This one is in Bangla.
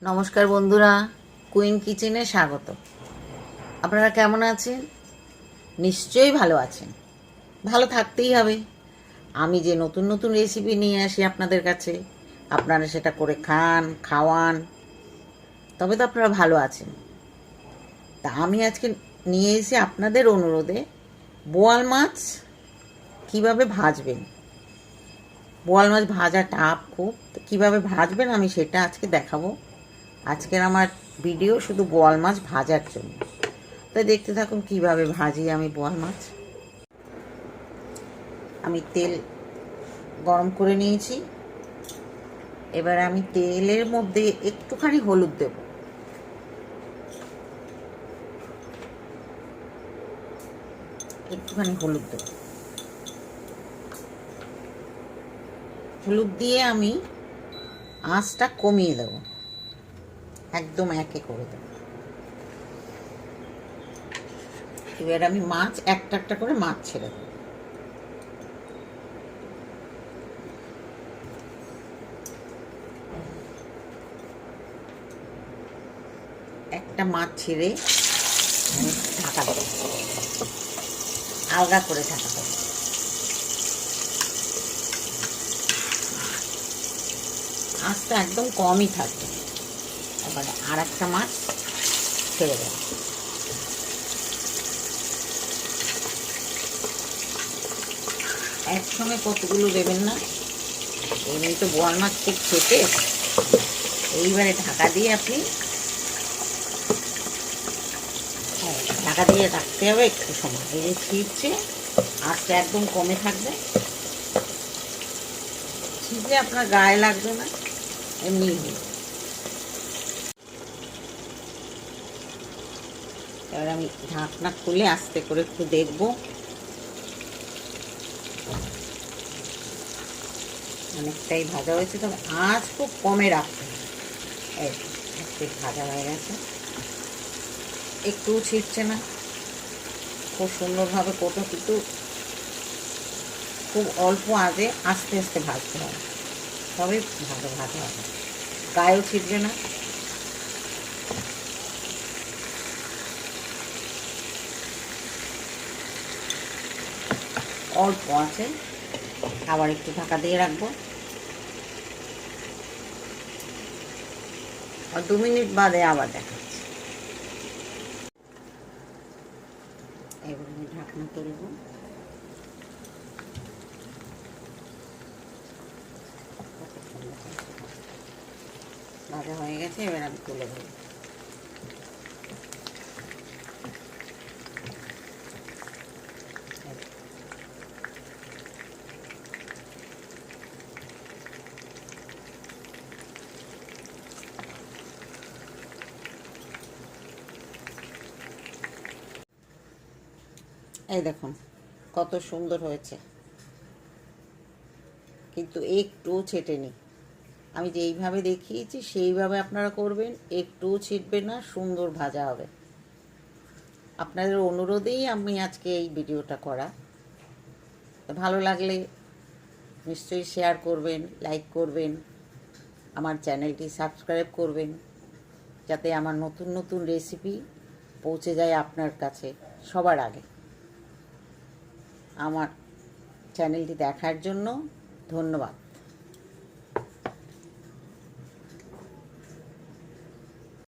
নমস্কার বন্ধুরা, কুইন কিচেনে স্বাগত। আপনারা কেমন আছেন? নিশ্চয়ই ভালো আছেন। ভালো থাকতেই হবে। আমি যে নতুন নতুন রেসিপি নিয়ে আসি আপনাদের কাছে, আপনারা সেটা করে খান, খাওয়ান, তবে তো আপনারা ভালো আছেন। তা আমি আজকে নিয়ে এসে আপনাদের অনুরোধে বোয়াল মাছ কীভাবে ভাজবেন। বোয়াল মাছ ভাজা টাফ খুব, কীভাবে ভাজবেন আমি সেটা আজকে দেখাবো। আজকের আমার ভিডিও শুধু বোয়াল মাছ ভাজার জন্য, তাই দেখতে থাকুন কিভাবে ভাজি আমি বোয়াল মাছ। আমি তেল গরম করে নিয়েছি। এবার আমি তেলের মধ্যে একটুখানি হলুদ দেব, হলুদ দিয়ে আমি আঁচটা কমিয়ে দেব, একদম একে করে দেব। এবার আমি মাছ একটা একটা করে মাছ ছেড়ে দেব। একটা মাছ ছেড়ে আমি ঢাকা দেব, আলগা করে ঢাকা দেব। আঁচটা একদম কমই থাকবে। এবারে আর একটা মাছ ছেড়ে দেব। একসঙ্গে কতগুলো দেবেন না, এমনি তো বোয়াল মাছ খুব খেতে। এইবারে ঢাকা দিয়ে আপনি ঢাকা দিয়ে রাখতে হবে একটু সময়। এই যে ছিটছে, আঁচটা একদম কমে থাকবে। ছিটলে আপনার গায়ে লাগবে না, এমনি হয়ে। এবার আমি ঢাকনা খুলে আস্তে করে একটু দেখবো। অনেকটাই ভাজা হয়েছে, তবে আঁচ খুব কমে রাখতে হবে। একটু ভাজা হয়ে গেছে, একটু ছিটছে না, খুব সুন্দরভাবে কোটো, কিন্তু খুব অল্প আঁচে আস্তে আস্তে ভাজতে হবে, তবে ভালো ভাজা হবে, গায়েও ছিটবে না। অল্প আছে, আবার একটু ঢাকা দিয়ে রাখবো। আর 2 মিনিট বাদে আবার দেখাচ্ছি। এবার আমি ঢাকনা তুলব। ভাজা হয়ে গেছে, এবার আমি তুলে দেবো। এই দেখুন কত সুন্দর হয়েছে, কিন্তু একটুও ছেটেনি। আমি যেইভাবে দেখিয়েছি সেইভাবে আপনারা করবেন, একটুও ছিটবে না, সুন্দর ভাজা হবে। আপনাদের অনুরোধেই আমি আজকে এই ভিডিওটা করা। ভালো লাগলে নিশ্চয়ই শেয়ার করবেন, লাইক করবেন, আমার চ্যানেলটি সাবস্ক্রাইব করবেন, যাতে আমার নতুন নতুন রেসিপি পৌঁছে যায় আপনার কাছে সবার আগে। আমার চ্যানেলটি দেখার জন্য ধন্যবাদ।